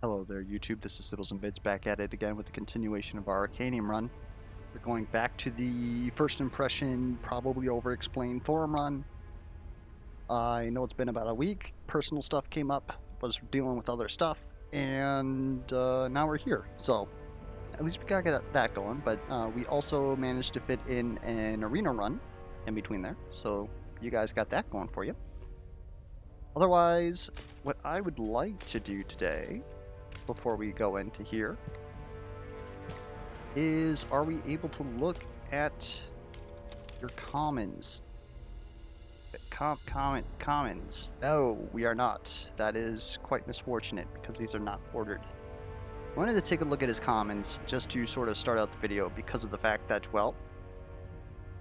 Hello there, YouTube. This is Siddles and Bids back at it again with the continuation of our Arcanium run. We're going back to the first impression, probably over-explained Thor run. I know it's been about a week. Personal stuff came up, was dealing with other stuff, and now we're here. So, at least we gotta get that going, but we also managed to fit in an arena run in between there, so you guys got that going for you. Otherwise, what I would like to do today before we go into here is, are we able to look at your commons? Commons. No, we are not. That is quite misfortunate because these are not ordered. I wanted to take a look at his commons just to sort of start out the video because of the fact that, well,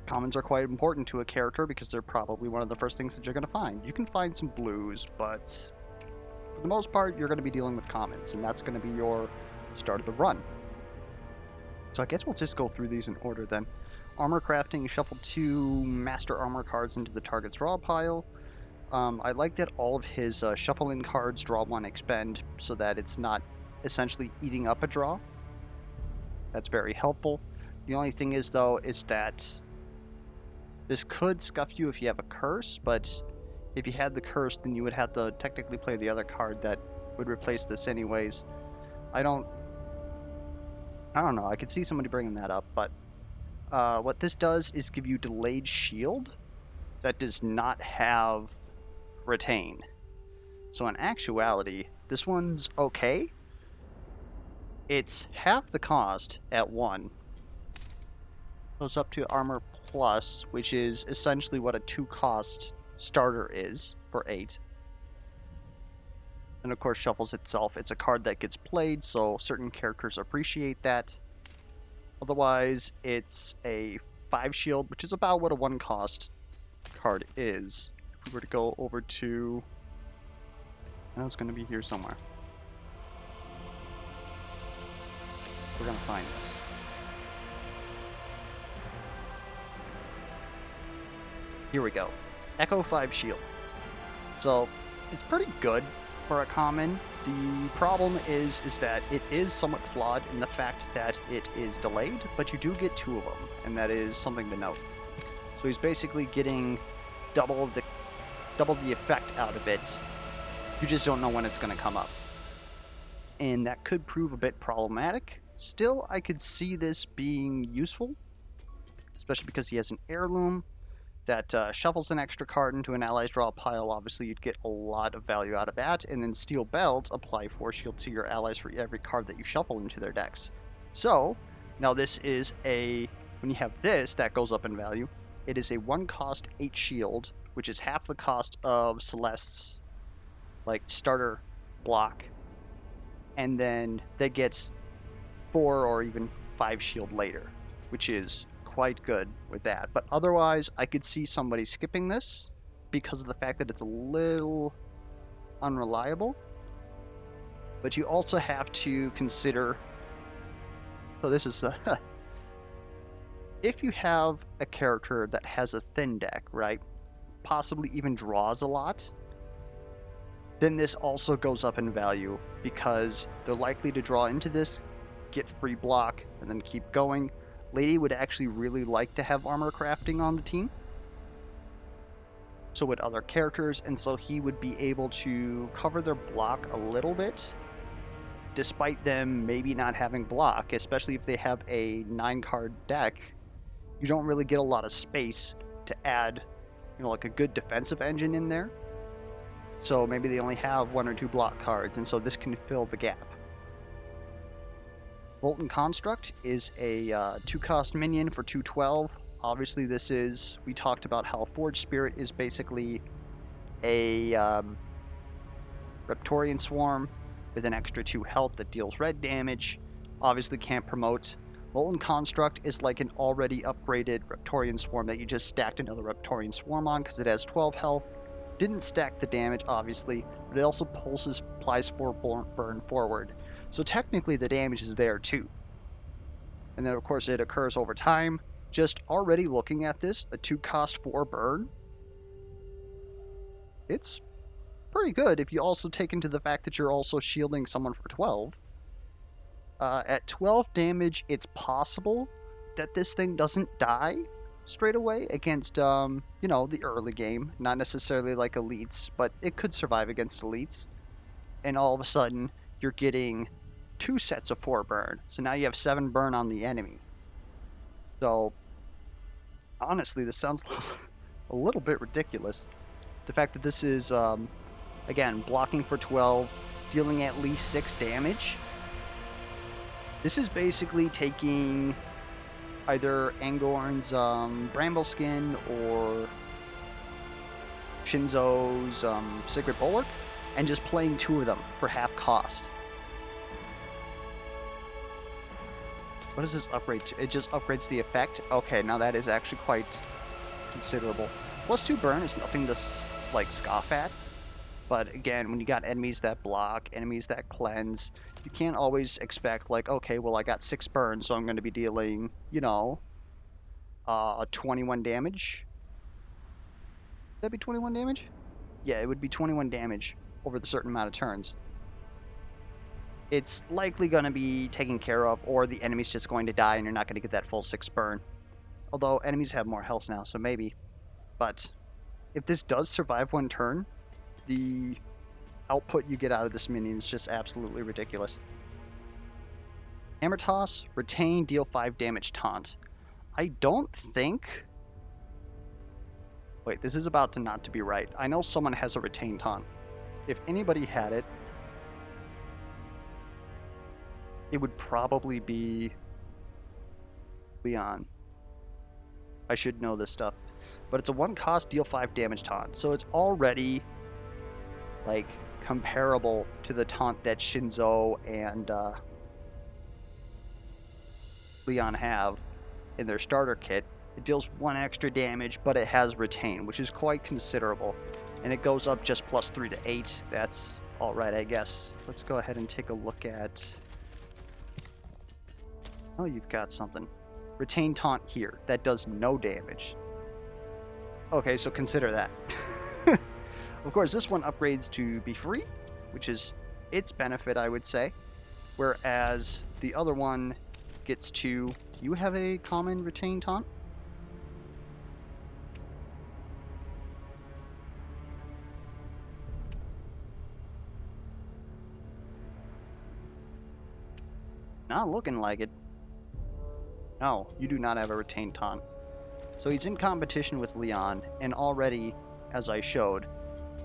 commons are quite important to a character because they're probably one of the first things that you're going to find. You can find some blues, but for the most part, you're going to be dealing with commons, and that's going to be your start of the run. So I guess we'll just go through these in order then. Armor crafting, shuffle 2 master armor cards into the target's draw pile. I like that all of his shuffle-in cards draw 1 expend, so that it's not essentially eating up a draw. That's very helpful. The only thing is, though, is that this could scuff you if you have a curse, but if you had the curse, then you would have to technically play the other card that would replace this anyways. I don't know. I could see somebody bringing that up, but what this does is give you delayed shield that does not have retain. So in actuality, this one's okay. It's half the cost at 1. Goes up to armor plus, which is essentially what a 2-cost starter is for 8. And of course shuffles itself. It's a card that gets played, so certain characters appreciate that. Otherwise, it's a 5 shield, which is about what a 1-cost card is. If we were to go over to... I it's going to be here somewhere. We're going to find this. Here we go. Echo 5 shield. So, it's pretty good for a common. The problem is that it is somewhat flawed in the fact that it is delayed, but you do get 2 of them, and that is something to note. So he's basically getting double the effect out of it. You just don't know when it's going to come up. And that could prove a bit problematic. Still, I could see this being useful, especially because he has an heirloom that shuffles an extra card into an ally's draw pile. Obviously, you'd get a lot of value out of that. And then Steel Belt, apply 4 shield to your allies for every card that you shuffle into their decks. So, now this is a... When you have this, that goes up in value. It is a 1-cost 8 shield, which is half the cost of Celeste's starter block. And then they get 4 or even 5 shield later, which is quite good with that. But otherwise, I could see somebody skipping this because of the fact that it's a little unreliable. But you also have to consider... So this is... if you have a character that has a thin deck, right? Possibly even draws a lot, then this also goes up in value because they're likely to draw into this, get free block, and then keep going. Lady would actually really like to have armor crafting on the team. So would other characters, and so he would be able to cover their block a little bit, despite them maybe not having block, especially if they have a 9-card deck. You don't really get a lot of space to add, like a good defensive engine in there. So maybe they only have 1 or 2 block cards, and so this can fill the gap. Molten Construct is a 2-cost minion for 212. Obviously, this is... We talked about how Forge Spirit is basically a Reptorian Swarm with an extra 2 health that deals red damage. Obviously can't promote. Molten Construct is like an already upgraded Reptorian Swarm that you just stacked another Reptorian Swarm on because it has 12 health. Didn't stack the damage, obviously, but it also applies 4 burn forward. So technically the damage is there too. And then of course it occurs over time. Just already looking at this, a 2-cost 4 burn, it's pretty good if you also take into the fact that you're also shielding someone for 12. At 12 damage, it's possible that this thing doesn't die straight away against, you know, the early game. Not necessarily like elites, but it could survive against elites. And all of a sudden, you're getting 2 sets of 4 burn. So now you have 7 burn on the enemy. So, honestly, this sounds a little bit ridiculous. The fact that this is, again, blocking for 12, dealing at least 6 damage. This is basically taking either Angorn's Bramble Skin or Shinzo's Sacred Bulwark and just playing 2 of them for half cost. What does this upgrade to? It just upgrades the effect? Okay, now that is actually quite considerable. +2 burn is nothing to like scoff at. But again, when you got enemies that block, enemies that cleanse, you can't always expect like, okay, well I got 6 burn, so I'm going to be dealing, you know, 21 damage. Would that be 21 damage? Yeah, it would be 21 damage over the certain amount of turns. It's likely going to be taken care of, or the enemy's just going to die and you're not going to get that full 6 burn. Although enemies have more health now, so maybe. But if this does survive 1 turn, the output you get out of this minion is just absolutely ridiculous. Hammer Toss, Retain, deal 5 damage, taunt. I don't think... Wait, this is about to not to be right. I know someone has a Retain taunt. If anybody had it, it would probably be Leon. I should know this stuff. But it's a 1 cost, deal 5 damage taunt. So it's already, like, comparable to the taunt that Shinzo and Leon have in their starter kit. It deals 1 extra damage, but it has Retain, which is quite considerable. And it goes up just +3 to 8. That's alright, I guess. Let's go ahead and take a look at... Oh, you've got something. Retain taunt here. That does no damage. Okay, so consider that. Of course, this one upgrades to be free, which is its benefit, I would say. Whereas the other one gets to... Do you have a common Retain taunt? Not looking like it. No, you do not have a Retain taunt. So he's in competition with Leon, and already, as I showed,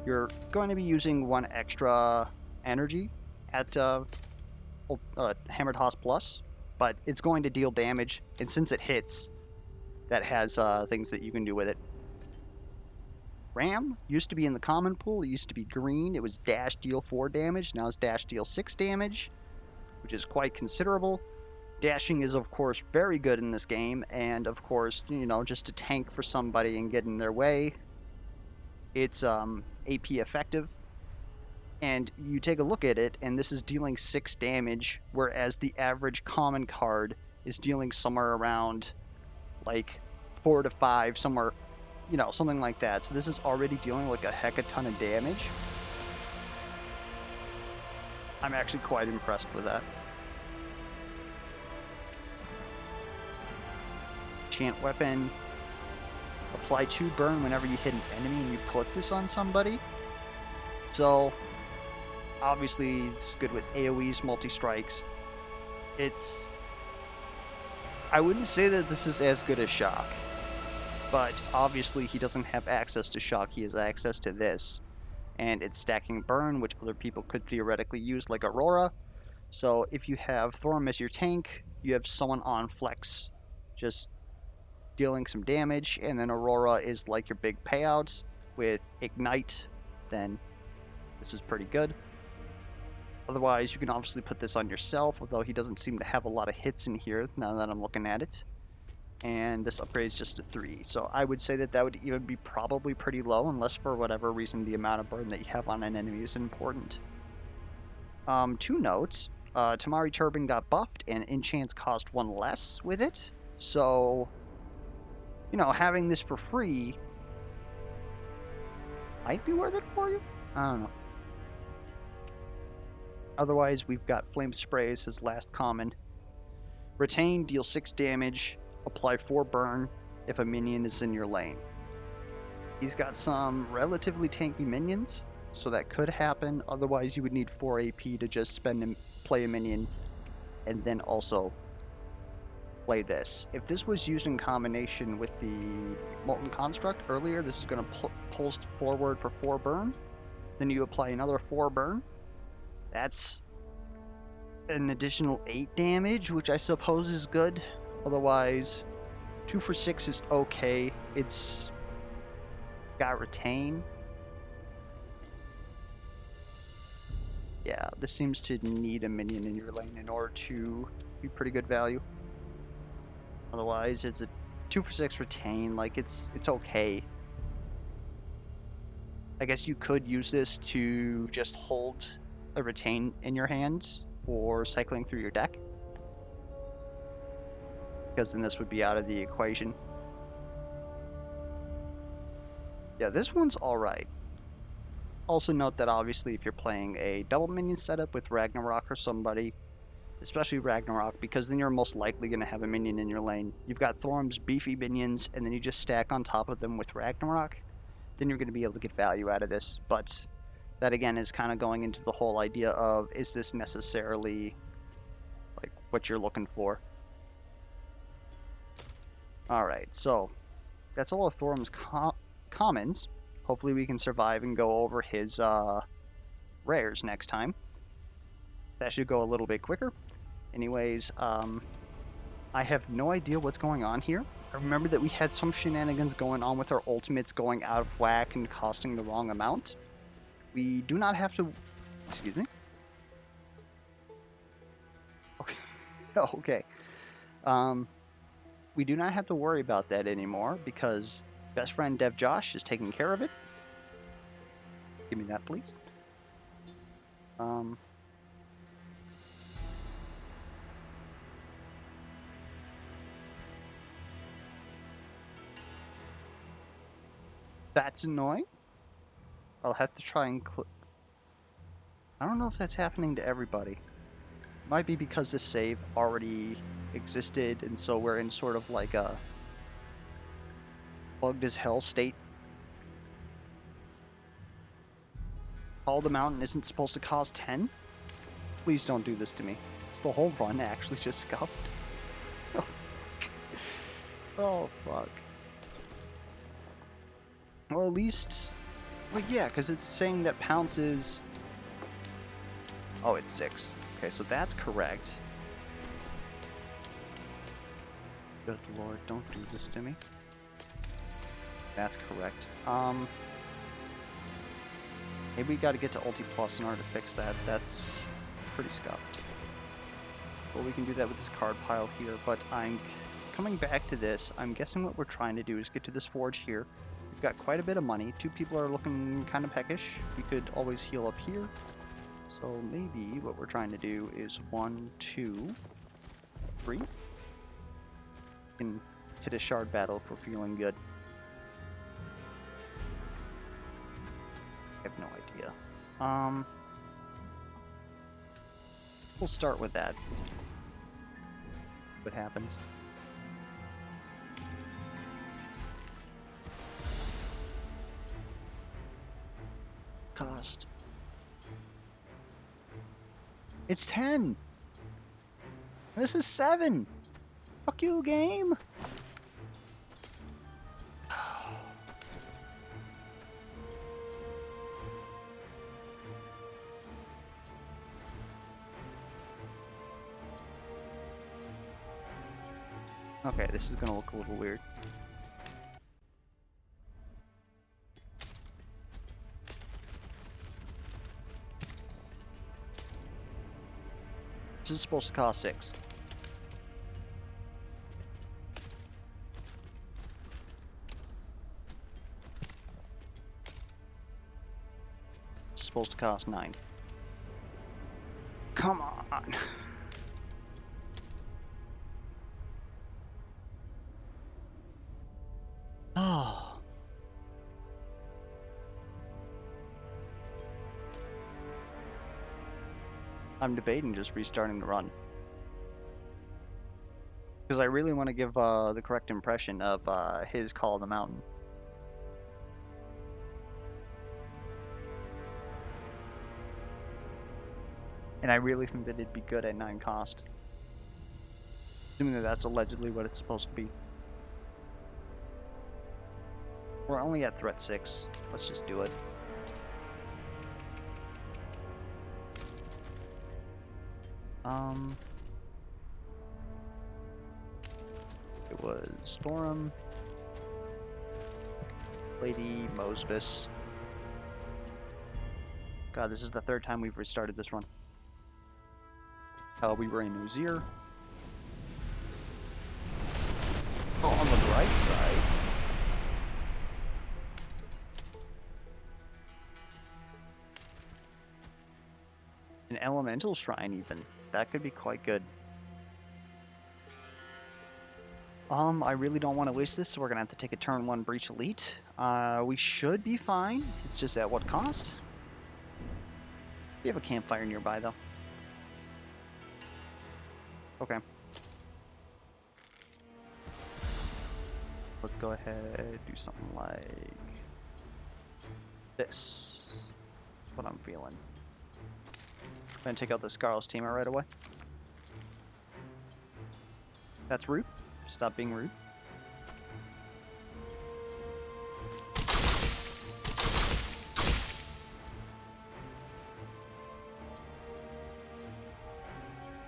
you're going to be using 1 extra energy at Hammer Toss Plus, but it's going to deal damage, and since it hits, that has things that you can do with it. Ram used to be in the common pool. It used to be green. It was dash deal 4 damage. Now it's dash deal 6 damage, which is quite considerable. Dashing is, of course, very good in this game, and, of course, you know, just to tank for somebody and get in their way. It's AP effective, and you take a look at it, and this is dealing 6 damage, whereas the average common card is dealing somewhere around, like, 4 to 5, somewhere, you know, something like that. So this is already dealing, like, a heck of a ton of damage. I'm actually quite impressed with that. Enchant weapon. Apply 2 burn whenever you hit an enemy and you put this on somebody. So, obviously, it's good with AoEs, multi-strikes. It's... I wouldn't say that this is as good as Shock. But, obviously, he doesn't have access to Shock. He has access to this. And it's stacking burn, which other people could theoretically use, like Aurora. So, if you have Thorm as your tank, you have someone on Flex just dealing some damage, and then Aurora is like your big payout with Ignite, then this is pretty good. Otherwise, you can obviously put this on yourself, although he doesn't seem to have a lot of hits in here now that I'm looking at it. And this upgrades just to 3, so I would say that that would even be probably pretty low, unless for whatever reason the amount of burn that you have on an enemy is important. 2 notes. Tamari Turban got buffed, and enchants cost 1 less with it, so... You know, having this for free might be worth it for you. I don't know. Otherwise, we've got Flame Spray as his last common. Retain, deal 6 damage, apply 4 burn if a minion is in your lane. He's got some relatively tanky minions, so that could happen. Otherwise, you would need 4 AP to just spend and play a minion, and then also play this. If this was used in combination with the Molten Construct earlier, this is going to pulse forward for 4 burn. Then you apply another 4 burn. That's an additional 8 damage, which I suppose is good. Otherwise, 2 for 6 is okay. It's got retain. Yeah, this seems to need a minion in your lane in order to be pretty good value. Otherwise, it's a 2 for 6 retain. Like, it's okay. I guess you could use this to just hold a retain in your hand for cycling through your deck, because then this would be out of the equation. Yeah, this one's alright. Also note that obviously if you're playing a double minion setup with Ragnarok or somebody, especially Ragnarok, because then you're most likely going to have a minion in your lane. You've got Thorm's beefy minions, and then you just stack on top of them with Ragnarok, then you're going to be able to get value out of this. But that again is kind of going into the whole idea of, is this necessarily like what you're looking for? Alright, so that's all of Thorm's commons. Hopefully we can survive and go over his rares next time. That should go a little bit quicker. Anyways, I have no idea what's going on here. I remember that we had some shenanigans going on with our ultimates going out of whack and costing the wrong amount. We do not have to... Excuse me? Okay. Okay. We do not have to worry about that anymore because best friend Dev Josh is taking care of it. Give me that, please. That's annoying. I'll have to try and I don't know if that's happening to everybody. Might be because this save already existed, and so we're in sort of like a bugged as hell state. Call the Mountain isn't supposed to cost 10? Please don't do this to me. Is the whole run actually just scuffed? Oh, fuck. Or at least... Well, yeah, because it's saying that Pounce is... Oh, it's 6. Okay, so that's correct. Good lord, don't do this to me. That's correct. Maybe we gotta get to Ulti Plus in order to fix that. That's pretty scuffed. Well, we can do that with this card pile here, but I'm coming back to this. I'm guessing what we're trying to do is get to this forge here. We've got quite a bit of money. 2 people are looking kind of peckish. We could always heal up here. So maybe what we're trying to do is 1, 2, 3. We can hit a shard battle if we're feeling good. I have no idea. We'll start with that. What happens? Cost. It's 10! This is 7! Fuck you, game! Okay, this is gonna look a little weird. This is supposed to cost 6. It's supposed to cost 9. Come on! Oh. I'm debating just restarting the run. Because I really want to give the correct impression of his Call of the Mountain. And I really think that it'd be good at 9 cost. Assuming that that's allegedly what it's supposed to be. We're only at threat 6. Let's just do it. It was Thorum, Thor-Lady-Moze. God, this is the 3rd time we've restarted this run. We were in Uzir. Oh, on the right side. An elemental shrine even. That could be quite good. I really don't want to waste this, so we're gonna have to take a turn 1 Breach Elite. We should be fine. It's just at what cost? We have a campfire nearby, though. Okay. Let's go ahead, do something like this. That's what I'm feeling. I'm gonna take out the Scarlet's Tamer right away. That's rude. Stop being rude.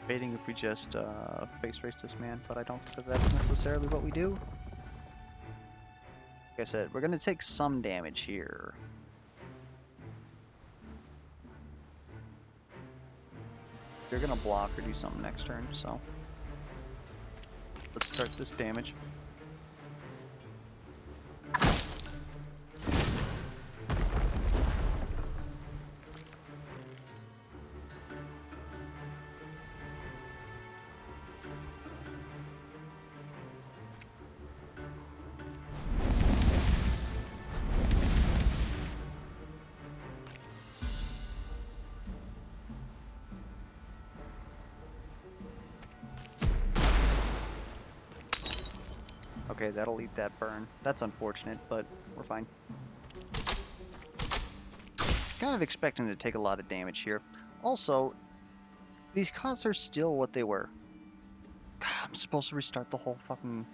Debating if we just face race this man, but I don't think that that's necessarily what we do. Like I said, we're gonna take some damage here. You're gonna block or do something next turn, so let's start this damage. Okay, that'll eat that burn. That's unfortunate, but we're fine. Kind of expecting to take a lot of damage here. Also, these costs are still what they were. God, I'm supposed to restart the whole fucking...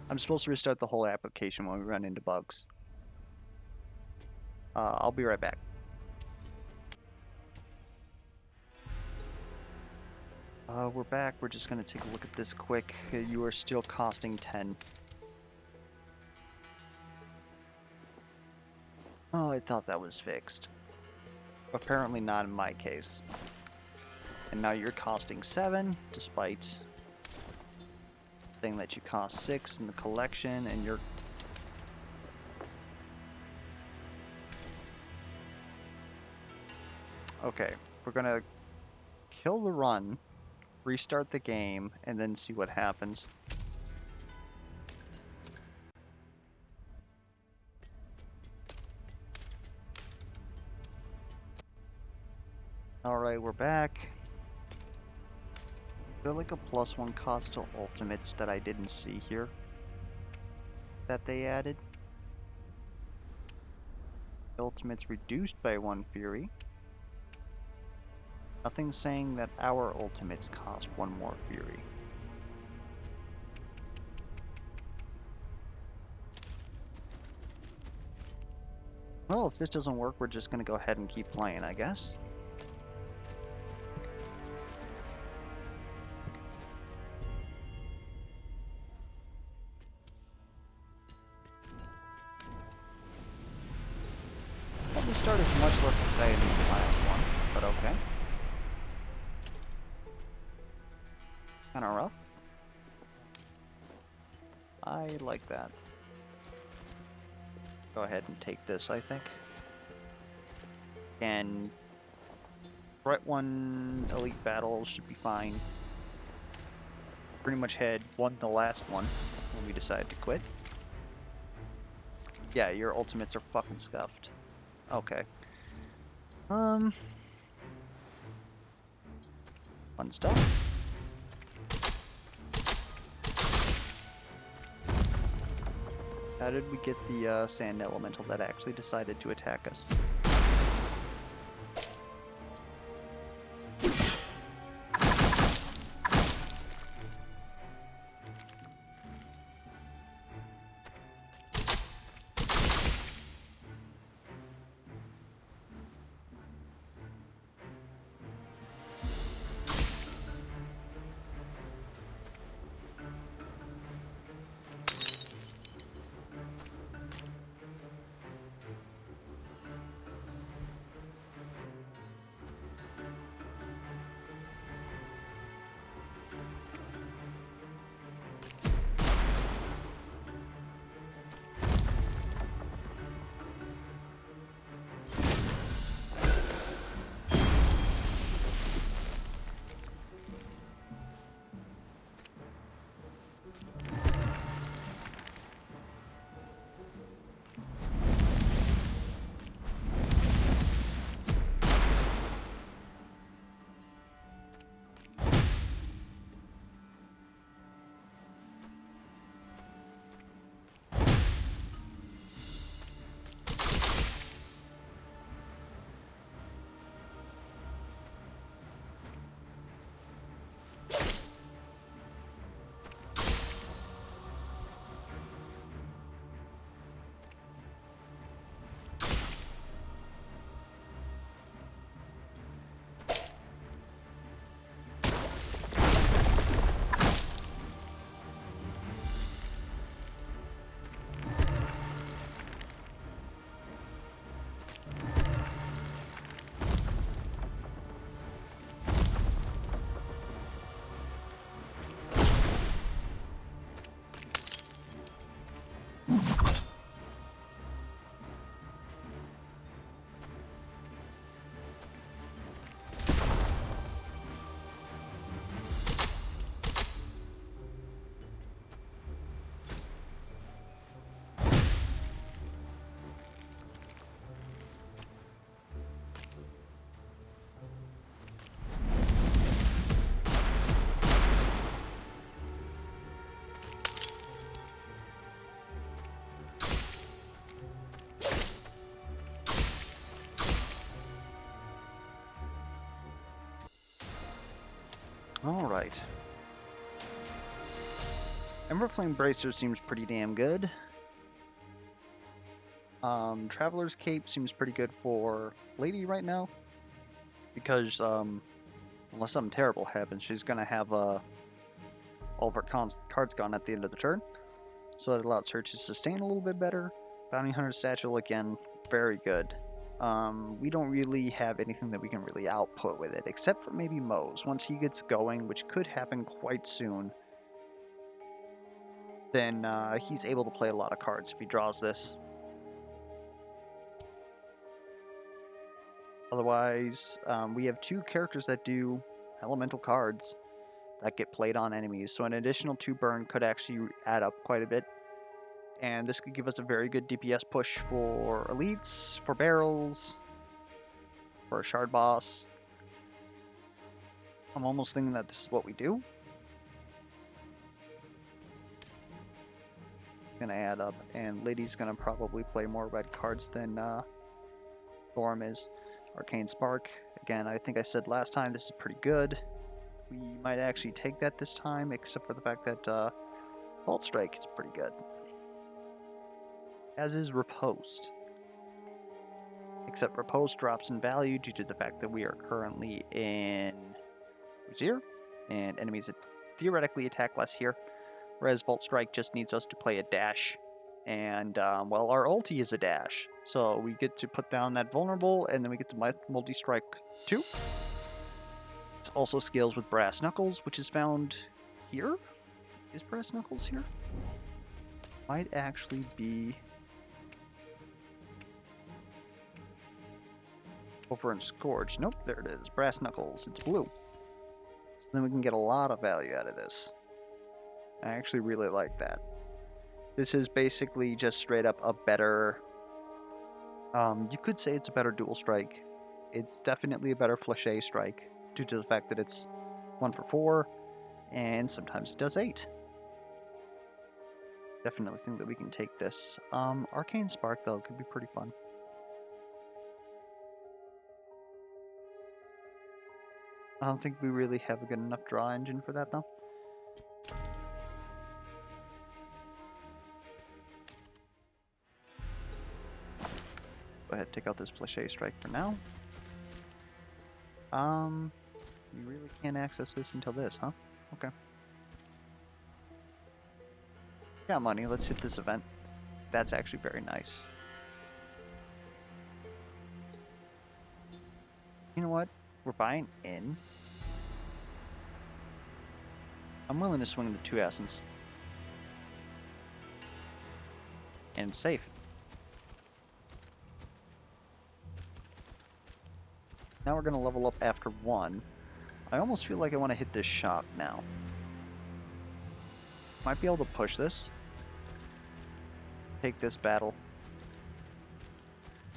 I'm supposed to restart the whole application when we run into bugs. I'll be right back. We're back. We're just gonna take a look at this quick. You are still costing 10. Oh, I thought that was fixed. Apparently not in my case. And now you're costing 7, despite saying that you cost 6 in the collection, and you're... Okay, we're gonna kill the run, restart the game, and then see what happens. Alright, we're back. Is there like a +1 cost to ultimates that I didn't see here that they added? Ultimates reduced by 1 Fury. Nothing saying that our ultimates cost 1 more Fury. Well, if this doesn't work, we're just gonna go ahead and keep playing, I guess. Well, the start is much less exciting than the last one, but okay. Kinda rough. I like that. Go ahead and take this, I think. And threat 1 elite battle should be fine. pretty much had won the last one when we decided to quit. Yeah, your ultimates are fucking scuffed. Okay. Fun stuff. How did we get the sand elemental that actually decided to attack us? Alright. Emerald Flame Bracer seems pretty damn good. Traveler's Cape seems pretty good for Lady right now. Because, unless something terrible happens, she's gonna have all of her cards gone at the end of the turn. So that allows her to sustain a little bit better. Bounty Hunter Satchel, again, very good. We don't really have anything that we can really output with it, except for maybe Moze. Once he gets going, which could happen quite soon, then he's able to play a lot of cards if he draws this. Otherwise, we have two characters that do elemental cards that get played on enemies, so an additional 2 burn could actually add up quite a bit. And this could give us a very good DPS push for elites, for barrels, for a shard boss. I'm almost thinking that this is what we do. Gonna add up, and Lady's gonna probably play more red cards than Thorm is. Arcane Spark, again, I think I said last time this is pretty good. We might actually take that this time, except for the fact that Vault Strike is pretty good. As is Riposte. Except Riposte drops in value due to the fact that we are currently in Zero, and enemies theoretically attack less here. Whereas Vault Strike just needs us to play a dash. And, well, our ulti is a dash. So we get to put down that vulnerable, and then we get to multi-strike too. It also scales with Brass Knuckles, which is found here. Is Brass Knuckles here? Might actually be over in Scourge. Nope, there it is. Brass Knuckles. It's blue. So then we can get a lot of value out of this. I actually really like that. This is basically just straight up a better... you could say it's a better dual strike. It's definitely a better flèche strike due to the fact that it's 1 for 4, and sometimes it does 8. Definitely think that we can take this. Arcane Spark, though, could be pretty fun. I don't think we really have a good enough draw engine for that, though. Go ahead, take out this Flèche Strike for now. You really can't access this until this, huh? Okay. Got money, let's hit this event. That's actually very nice. You know what? We're buying in. I'm willing to swing the 2 Essence. And it's safe. Now we're going to level up after 1. I almost feel like I want to hit this shop now. Might be able to push this. Take this battle.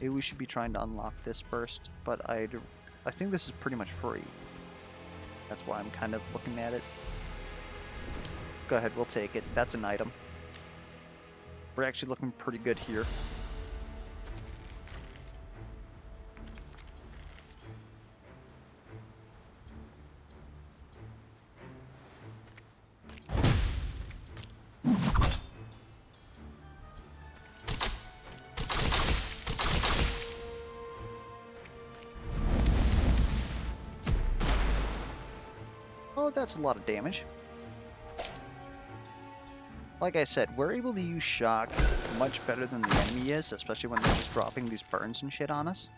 Maybe we should be trying to unlock this first, but I think this is pretty much free. That's why I'm kind of looking at it. Go ahead, we'll take it. That's an item. We're actually looking pretty good here. Oh, that's a lot of damage. Like I said, we're able to use shock much better than the enemy is, especially when they're just dropping these burns and shit on us.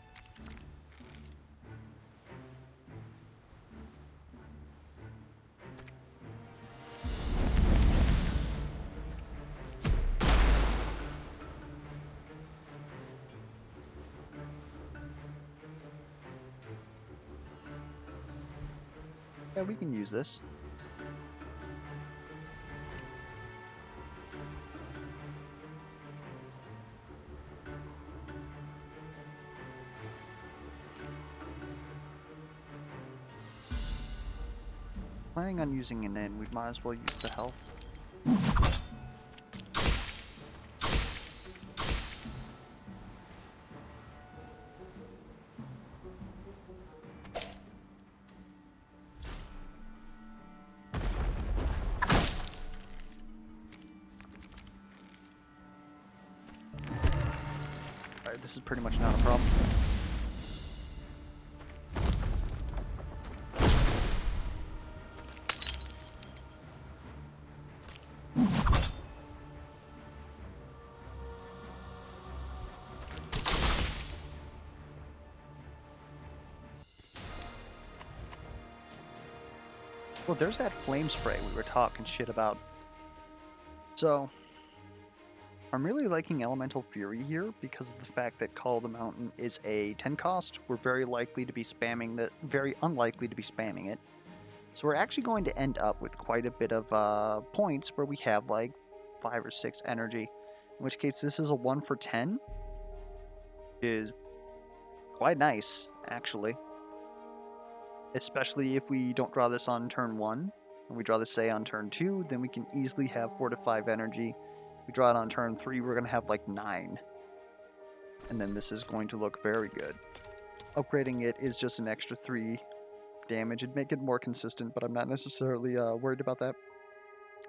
Yeah, we can use this. Planning on using an in, we might as well use the health. Alright, this is pretty much not a problem. Well, there's that flame spray we were talking shit about. So, I'm really liking Elemental Fury here because of the fact that Call of the Mountain is a 10 cost. We're very likely to be spamming that, very unlikely to be spamming it. So we're actually going to end up with quite a bit of points where we have like 5 or 6 energy. In which case, this is a 1 for 10. Is quite nice, actually. Especially if we don't draw this on turn 1, and we draw this, say, on turn 2, then we can easily have 4 to 5 energy. If we draw it on turn 3, we're going to have like 9. And then this is going to look very good. Upgrading it is just an extra 3 damage. It'd make it more consistent, but I'm not necessarily worried about that.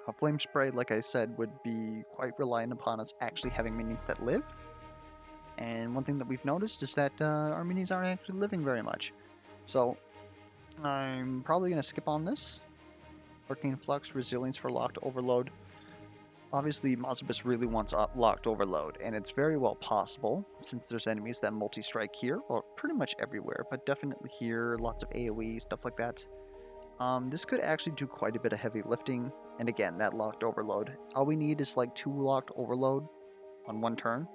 A Flame Spray, like I said, would be quite reliant upon us actually having minions that live. And one thing that we've noticed is that our minions aren't actually living very much. So I'm probably going to skip on this. Arcane Flux, Resilience for Locked Overload. Obviously, Mazabus really wants Locked Overload, and it's very well possible, since there's enemies that multi-strike here, or pretty much everywhere, but definitely here, lots of AoE, stuff like that. This could actually do quite a bit of heavy lifting, and again, that Locked Overload. All we need is like 2 Locked Overload on 1 turn,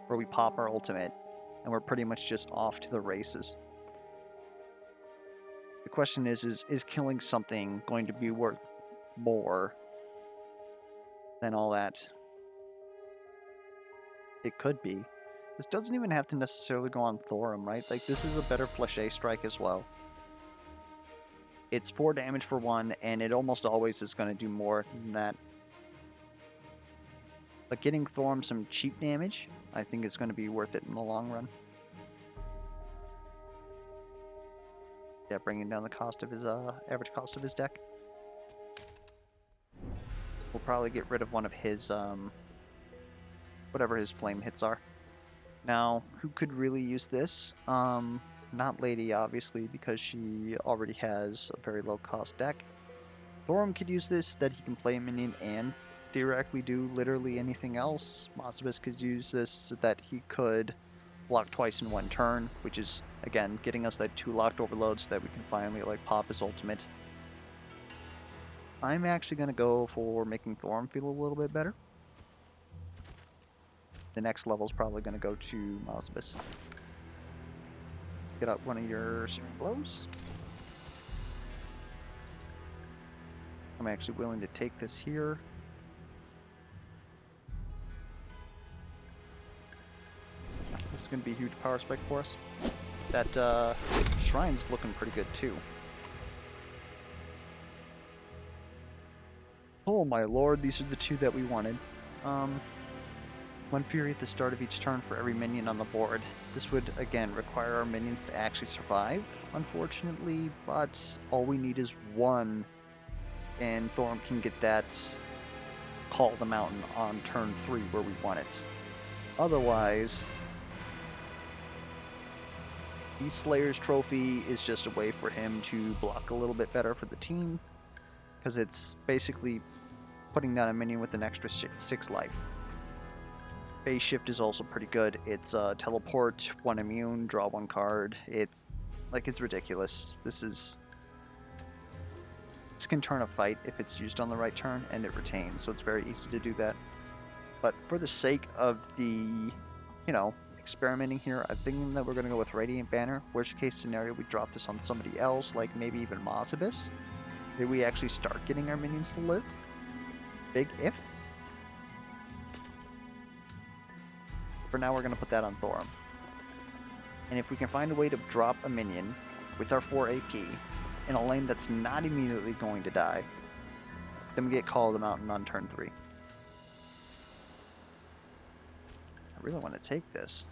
where we pop our ultimate, and we're pretty much just off to the races. The question is killing something going to be worth more and all that. It could be. This doesn't even have to necessarily go on Thorum, right? Like, this is a better Flèche strike as well. It's 4 damage for 1, and it almost always is going to do more than that. But getting Thorum some cheap damage, I think is going to be worth it in the long run. Yeah, bringing down the cost of his average cost of his deck. We'll probably get rid of one of his whatever his flame hits are. Now, who could really use this? Not Lady, obviously, because she already has a very low cost deck. Thorum could use this, that he can play a minion and theoretically do literally anything else. Mozebus could use this so that he could block twice in 1 turn, which is, again, getting us that 2 locked overloads so that we can finally, like, pop his ultimate. I'm actually going to go for making Thorum feel a little bit better. The next level is probably going to go to Mozebus. Get up one of your Searing Blows. I'm actually willing to take this here. This is going to be a huge power spike for us. That Shrine's looking pretty good too. Oh my lord, these are the 2 that we wanted. 1 Fury at the start of each turn for every minion on the board. This would, again, require our minions to actually survive, unfortunately, but all we need is 1, and Thorum can get that Call the Mountain on turn 3 where we want it. Otherwise, the Slayer's Trophy is just a way for him to block a little bit better for the team, because it's basically putting down a minion with an extra 6 life. Phase Shift is also pretty good. It's teleport, 1 immune, draw 1 card. It's ridiculous. This can turn a fight if it's used on the right turn, and it retains, so it's very easy to do that. But for the sake of the, experimenting here, I'm thinking that we're going to go with Radiant Banner. Worst case scenario, we drop this on somebody else, like maybe even Mozebus. Maybe we actually start getting our minions to live. Big if. For now, we're going to put that on Thorum. And if we can find a way to drop a minion with our 4 AP in a lane that's not immediately going to die, then we get Call of the Mountain on turn 3. I really want to take this.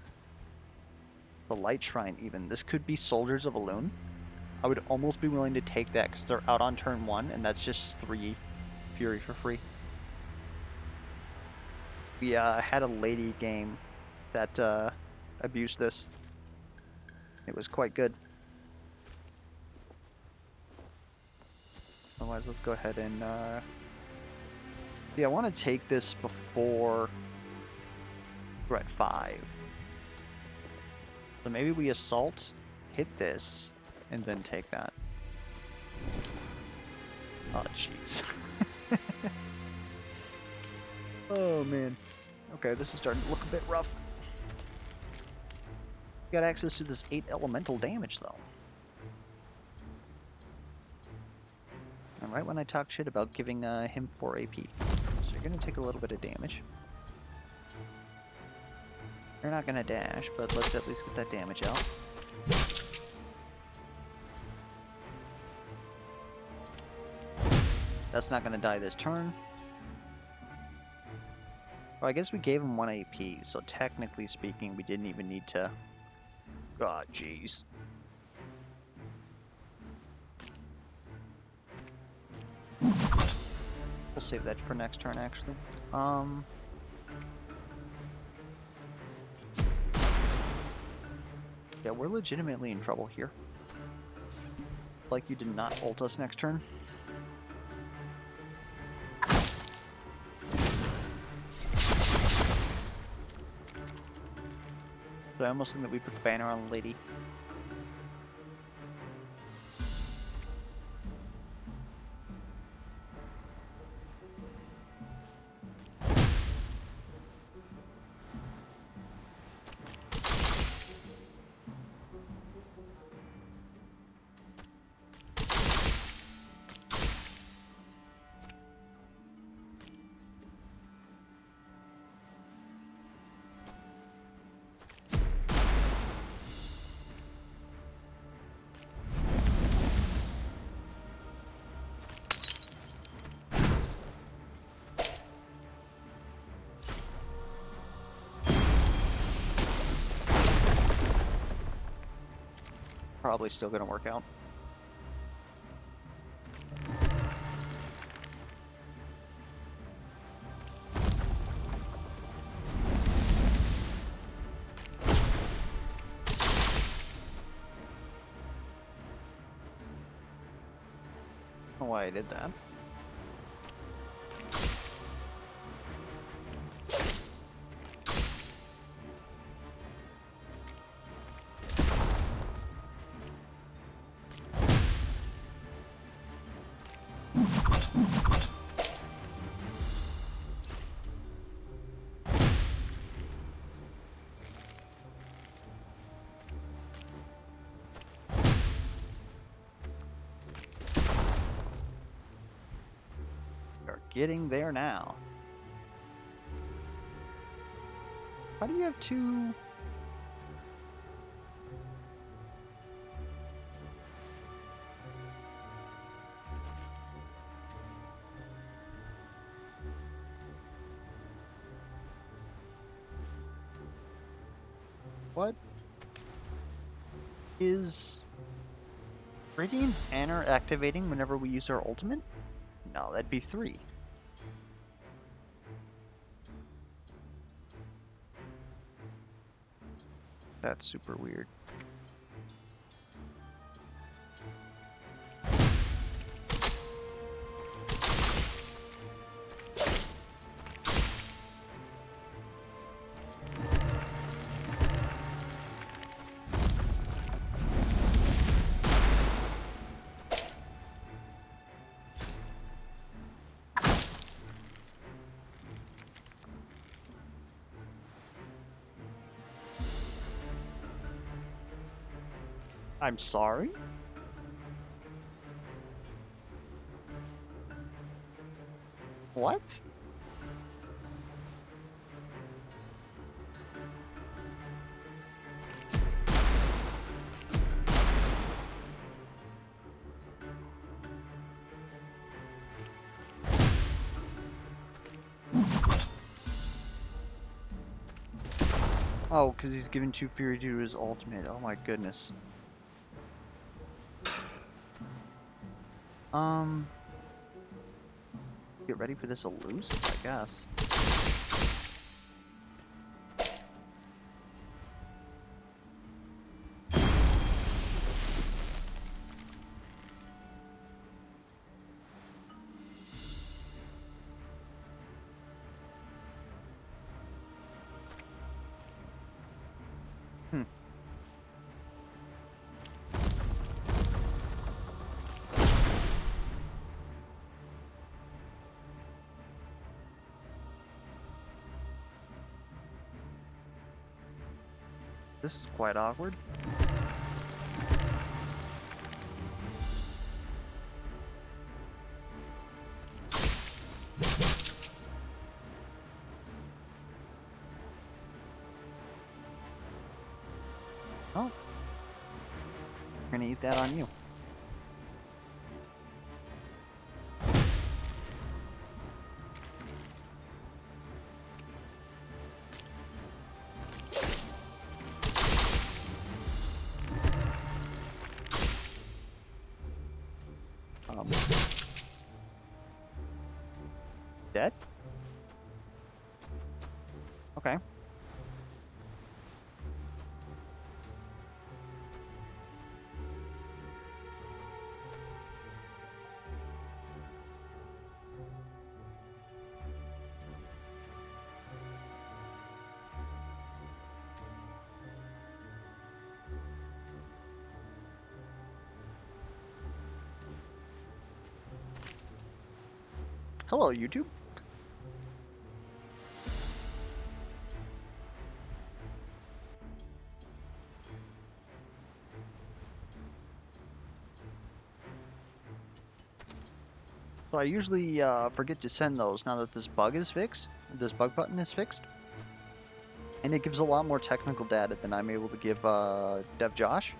The Light Shrine even. This could be Soldiers of Elune. I would almost be willing to take that because they're out on turn 1, and that's just 3 Fury for free. We had a Lady game that abused this. It was quite good. Otherwise, let's go ahead and... yeah, I want to take this before we're at 5. So maybe we assault, hit this, and then take that. Oh, jeez. Oh, man. Okay, this is starting to look a bit rough. Got access to this 8 elemental damage, though. And right when I talk shit about giving him 4 AP. So you're going to take a little bit of damage. You're not going to dash, but let's at least get that damage out. That's not going to die this turn. Well, I guess we gave him 1 AP, so technically speaking, we didn't even need to... God, jeez. We'll save that for next turn, actually. Yeah, we're legitimately in trouble here. Like you did not ult us next turn. So I almost think that we put the banner on the Lady. probably still gonna work out. I don't know why I did that. Are getting there now. How do you have two? What is Radiant Banner activating whenever we use our ultimate? No, that'd be 3. That's super weird. I'm sorry? What? Oh, because he's given 2 Fury to his ultimate. Oh my goodness. Get ready for this elusive, I guess. This is quite awkward. Oh. I'm gonna eat that on you. Dead? Okay. Hello, YouTube. So I usually forget to send those now that this bug is fixed. This bug button is fixed. And it gives a lot more technical data than I'm able to give Dev Josh.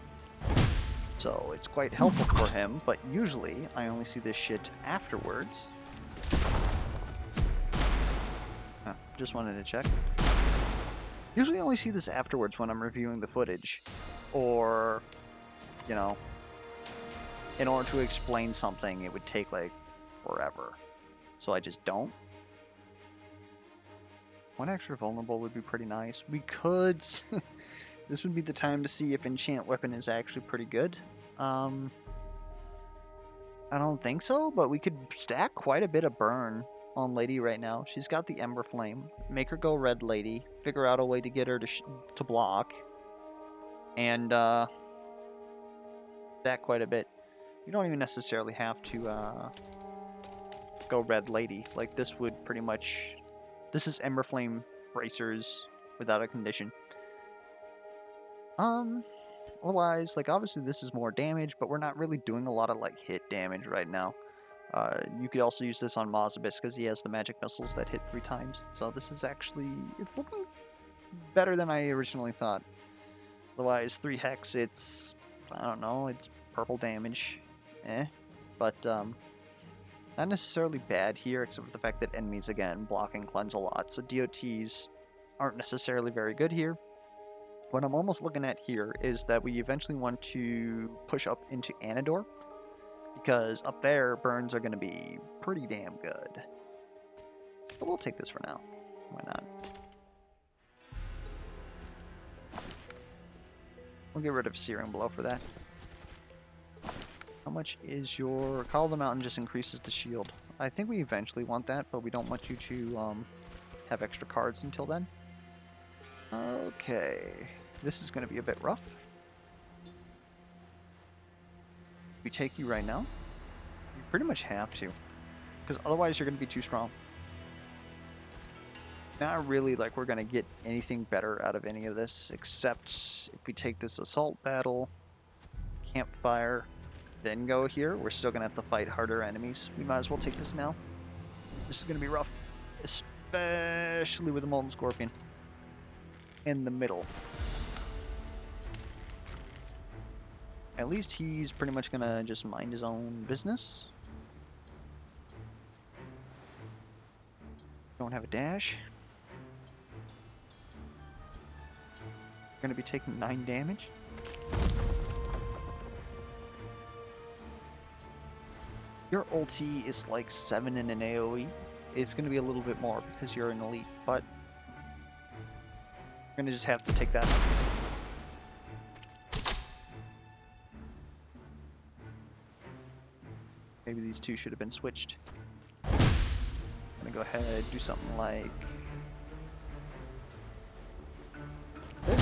So it's quite helpful for him, but usually I only see this shit afterwards. Just wanted to check. Usually I only see this afterwards when I'm reviewing the footage. Or you know, in order to explain something, it would take like forever. So I just don't. One extra vulnerable would be pretty nice. We could... This would be the time to see if enchant weapon is actually pretty good. I don't think so, but we could stack quite a bit of burn on Lady right now. She's got the Ember Flame. Make her go Red Lady. Figure out a way to get her to block. And stack quite a bit. You don't even necessarily have to go Red Lady. Like, this would pretty much... This is Ember Flame bracers without a condition. Otherwise, like, obviously this is more damage, but we're not really doing a lot of, like, hit damage right now. You could also use this on Mozabis because he has the magic missiles that hit 3 times. So this is actually... It's looking better than I originally thought. Otherwise, 3 Hex, it's... I don't know, it's purple damage. But, not necessarily bad here, except for the fact that enemies, again, block and cleanse a lot. So DOTs aren't necessarily very good here. What I'm almost looking at here is that we eventually want to push up into Anador, because up there, burns are going to be pretty damn good. But we'll take this for now. Why not? We'll get rid of Searing Blow for that. How much is your... Call of the Mountain just increases the shield. I think we eventually want that, but we don't want you to have extra cards until then. Okay. This is going to be a bit rough. We take you right now? You pretty much have to. Because otherwise you're going to be too strong. Not really like we're going to get anything better out of any of this, except if we take this Assault Battle, Campfire, then go here, we're still going to have to fight harder enemies. We might as well take this now. This is going to be rough, especially with the Molten Scorpion in the middle. At least he's pretty much going to just mind his own business. Don't have a dash. Going to be taking 9 damage. Your ulti is like 7 in an AoE. It's going to be a little bit more because you're an elite, but you're going to just have to take that. Maybe these two should have been switched. I'm going to go ahead and do something like this.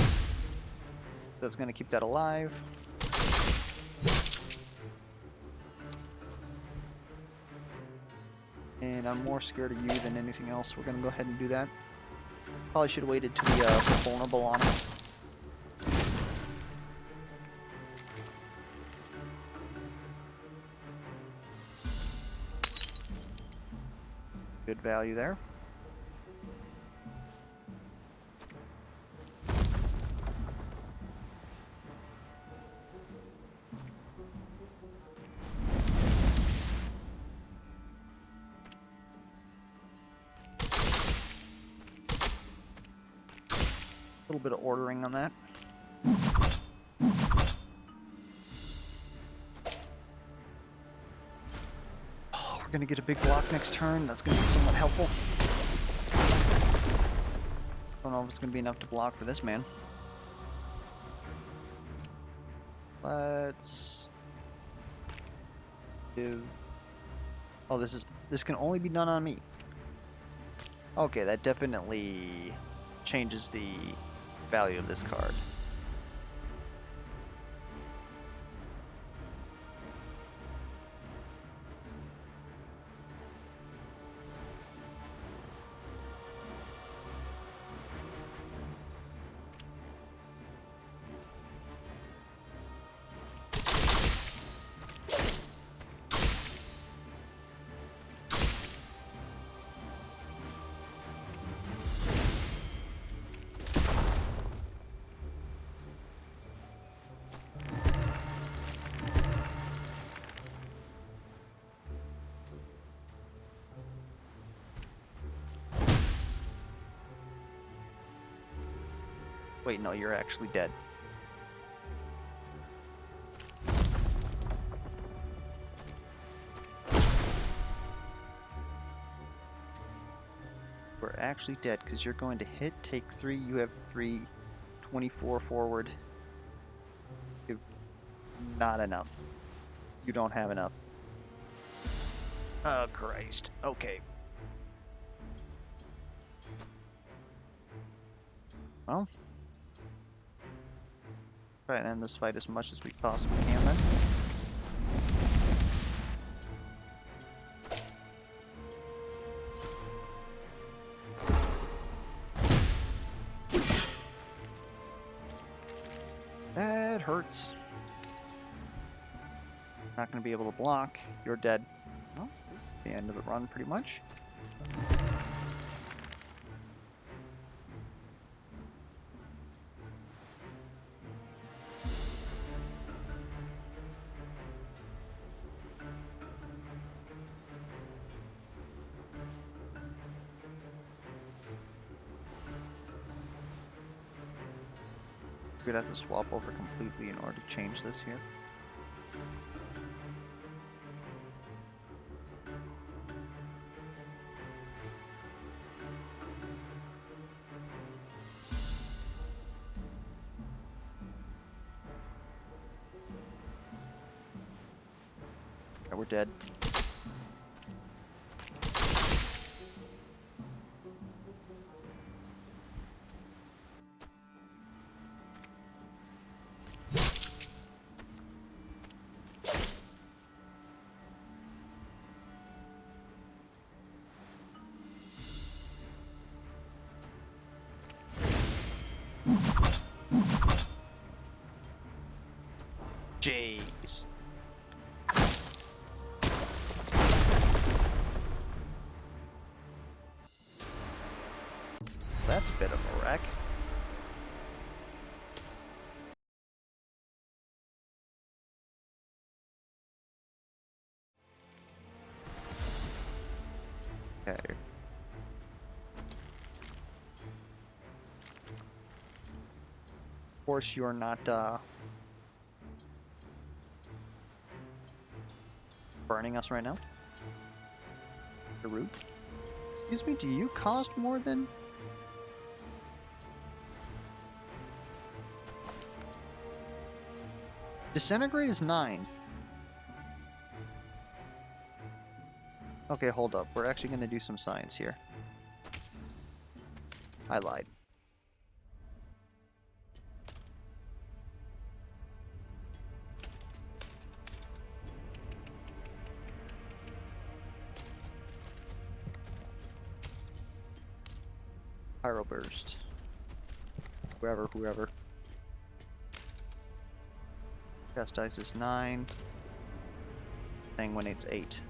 So that's going to keep that alive. And I'm more scared of you than anything else. We're going to go ahead and do that. Probably should have waited to be vulnerable on it. Good value there. A little bit of ordering on that. Oh, we're going to get a big block next turn. That's going to be somewhat helpful. Don't know if it's going to be enough to block for this man. Let's give... Oh, this can only be done on me. Okay, that definitely changes the value of this card. Wait, no, you're actually dead. We're actually dead because you're going to hit, take 3, you have 3, 24 forward. Not enough. You don't have enough. Oh, Christ. Okay. Well, try and end this fight as much as we possibly can then. That hurts. Not going to be able to block. You're dead. Well, this is the end of the run, pretty much. We'd have to swap over completely in order to change this here. Yeah, we're dead. Jeez. That's a bit of a wreck. Okay. Of course, you're not burning us right now. The root. Excuse me, do you cost more than? Disintegrate is 9. Okay, hold up. We're actually going to do some science here. I lied. Pyro burst. Whoever. Cast dice is 9. Sanguinate's 8.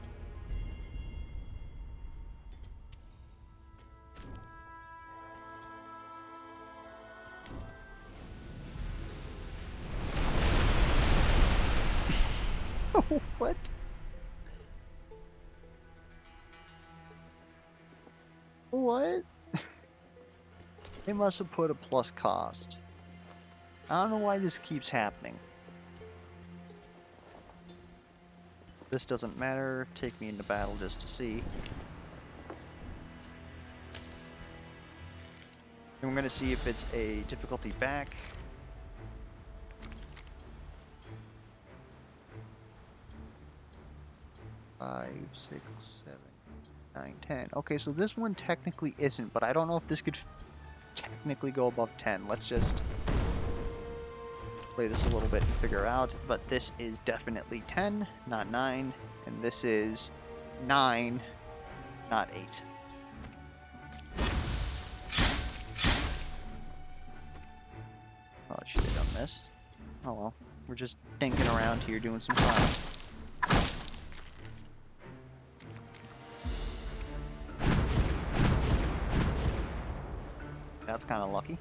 What? What? They must have put a plus cost. I don't know why this keeps happening. This doesn't matter. Take me into battle just to see. And we're going to see if it's a difficulty back. Five, 6, 7, 9, 10. Okay, so this one technically isn't, but I don't know if this could technically go above 10. Let's just play this a little bit and figure out. But this is definitely 10, not 9. And this is 9, not 8. Oh, I should have done this. Oh well. We're just thinking around here doing some science. That's kind of lucky.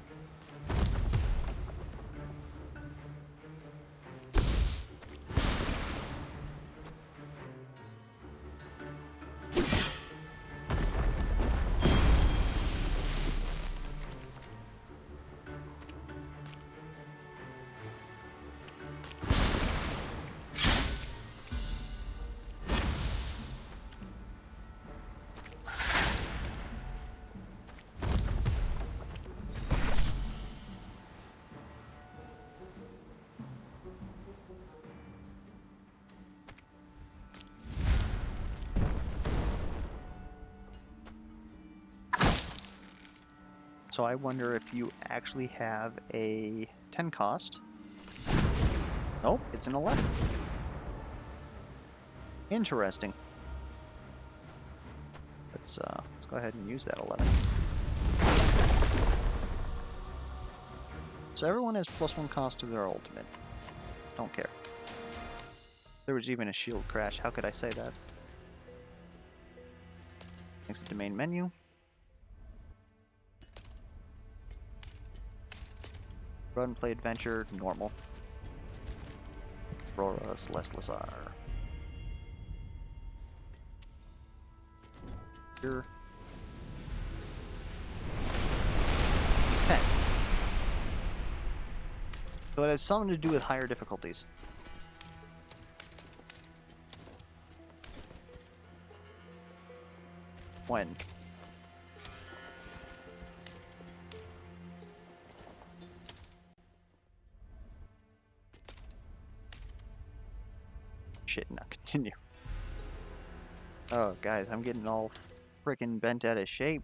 So I wonder if you actually have a 10 cost. Nope, it's an 11. Interesting. Let's go ahead and use that 11. So everyone has +1 cost to their ultimate. Don't care. There was even a shield crash. How could I say that? Next to the main menu. Run, play adventure, normal. Aurora, Celeste, Lazar. Here. 10. So it has something to do with higher difficulties. When? Shit, not continue. Oh, guys, I'm getting all freaking bent out of shape.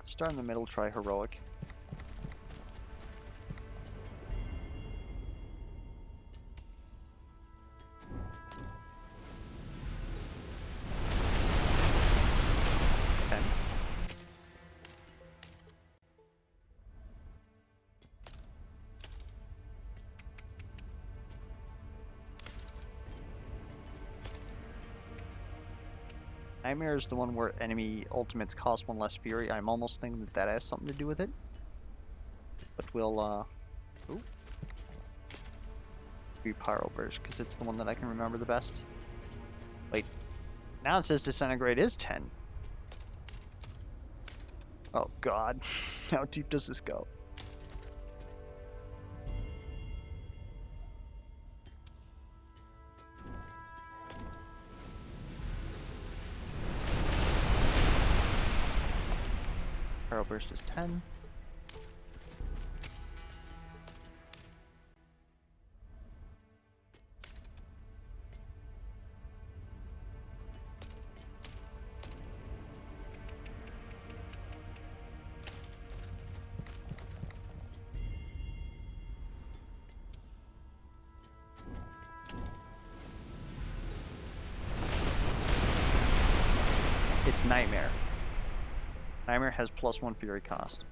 Start in the middle, try heroic. Nightmare is the one where enemy ultimates cost 1 less fury. I'm almost thinking that that has something to do with it. But we'll, ooh. Be Pyro Burst, because it's the one that I can remember the best. Wait. Now it says Disintegrate is 10. Oh god. How deep does this go? Pyro Burst is 10. It's Nightmare. Nightmare has +1 fury cost.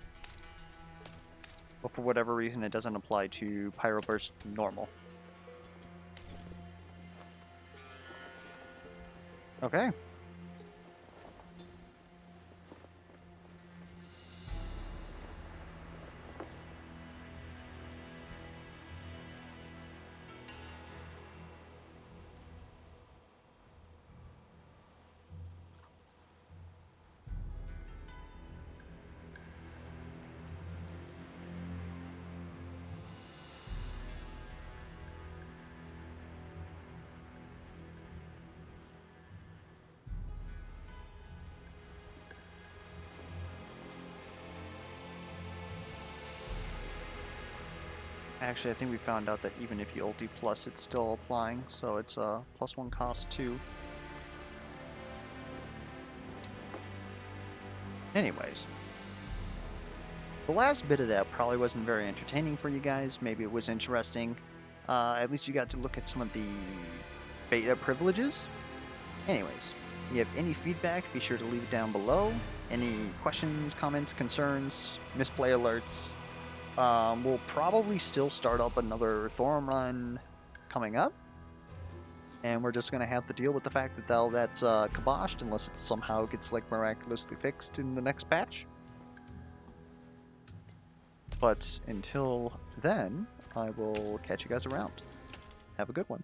But for whatever reason, it doesn't apply to Pyro Burst normal. Okay. Actually, I think we found out that even if you ulti plus, it's still applying, so it's a +1 cost too. Anyways. The last bit of that probably wasn't very entertaining for you guys. Maybe it was interesting. At least you got to look at some of the beta privileges. Anyways, if you have any feedback, be sure to leave it down below. Any questions, comments, concerns, misplay alerts. We'll probably still start up another Thor run coming up. And we're just going to have to deal with the fact that that's kiboshed unless it somehow gets like miraculously fixed in the next patch. But until then, I will catch you guys around. Have a good one.